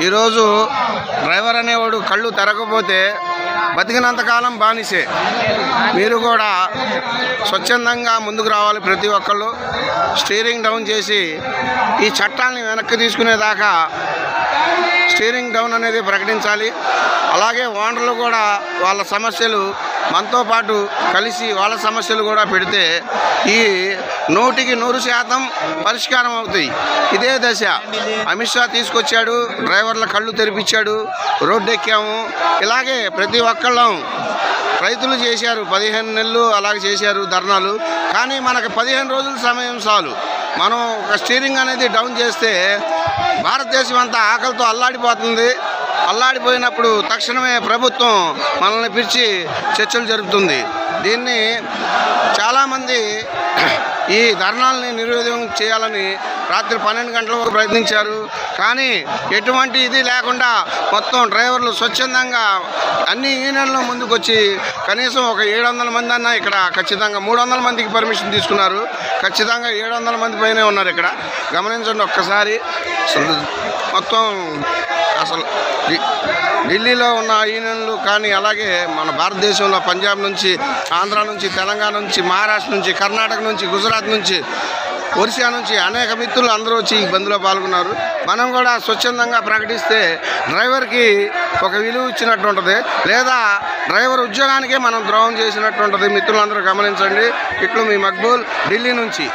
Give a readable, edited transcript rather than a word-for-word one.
ఈరోజు డ్రైవర్ అనేవాడు కళ్ళు తెరకపోతే బతికినంతకాలం బానిసే. మీరు కూడా స్వచ్ఛందంగా ముందుకు రావాలి. ప్రతి ఒక్కళ్ళు స్టీరింగ్ డౌన్ చేసి ఈ చట్టాన్ని వెనక్కి తీసుకునేదాకా స్టీరింగ్ డౌన్ అనేది ప్రకటించాలి. అలాగే ఓనర్లు కూడా వాళ్ళ సమస్యలు మనతో పాటు కలిసి వాళ్ళ సమస్యలు కూడా పెడితే ఈ 100% పరిష్కారం అవుతాయి. ఇదే దశ అమిత్ షా తీసుకొచ్చాడు, డ్రైవర్ల కళ్ళు తెరిపించాడు, రోడ్డు ఎక్కాము. ఇలాగే ప్రతి ఒక్కళ్ళం రైతులు చేశారు 15 నెలలు అలాగే చేశారు ధర్నాలు. కానీ మనకు 15 రోజుల సమయం చాలు. మనం ఒక స్టీరింగ్ అనేది డౌన్ చేస్తే భారతదేశం అంతా ఆకలితో అల్లాడిపోతుంది. అల్లాడిపోయినప్పుడు తక్షణమే ప్రభుత్వం మనల్ని పిలిచి చర్చలు జరుపుతుంది. దీన్ని చాలామంది ఈ ధర్నాలని నిర్వీర్యం చేయాలని రాత్రి 12 గంటల వరకు ప్రయత్నించారు. కానీ ఎటువంటి ఇది లేకుండా మొత్తం డ్రైవర్లు స్వచ్ఛందంగా అన్ని యూనియన్లు ముందుకు వచ్చి కనీసం ఒక 700 మంది అన్నా ఇక్కడ ఖచ్చితంగా 300 మందికి పర్మిషన్ తీసుకున్నారు. ఖచ్చితంగా 700 మంది పైనే ఉన్నారు ఇక్కడ. గమనించండి ఒక్కసారి. మొత్తం అసలు ఢిల్లీలో ఉన్న యూనియన్లు కానీ అలాగే మన భారతదేశంలో పంజాబ్ నుంచి, ఆంధ్ర నుంచి, తెలంగాణ నుంచి, మహారాష్ట్ర నుంచి, కర్ణాటక నుంచి, గుజరాత్ నుంచి, ఒరిస్సా నుంచి అనేక మిత్రులు అందరూ వచ్చి ఈ బంద్లో పాల్గొన్నారు. మనం కూడా స్వచ్ఛందంగా ప్రకటిస్తే డ్రైవర్కి ఒక విలువ ఇచ్చినట్టు ఉంటుంది, లేదా డ్రైవర్ ఉద్యోగానికే మనం ద్రోహం చేసినట్టు ఉంటుంది. మిత్రులందరూ గమనించండి. ఇట్లు మీ మక్బూల్, ఢిల్లీ నుంచి.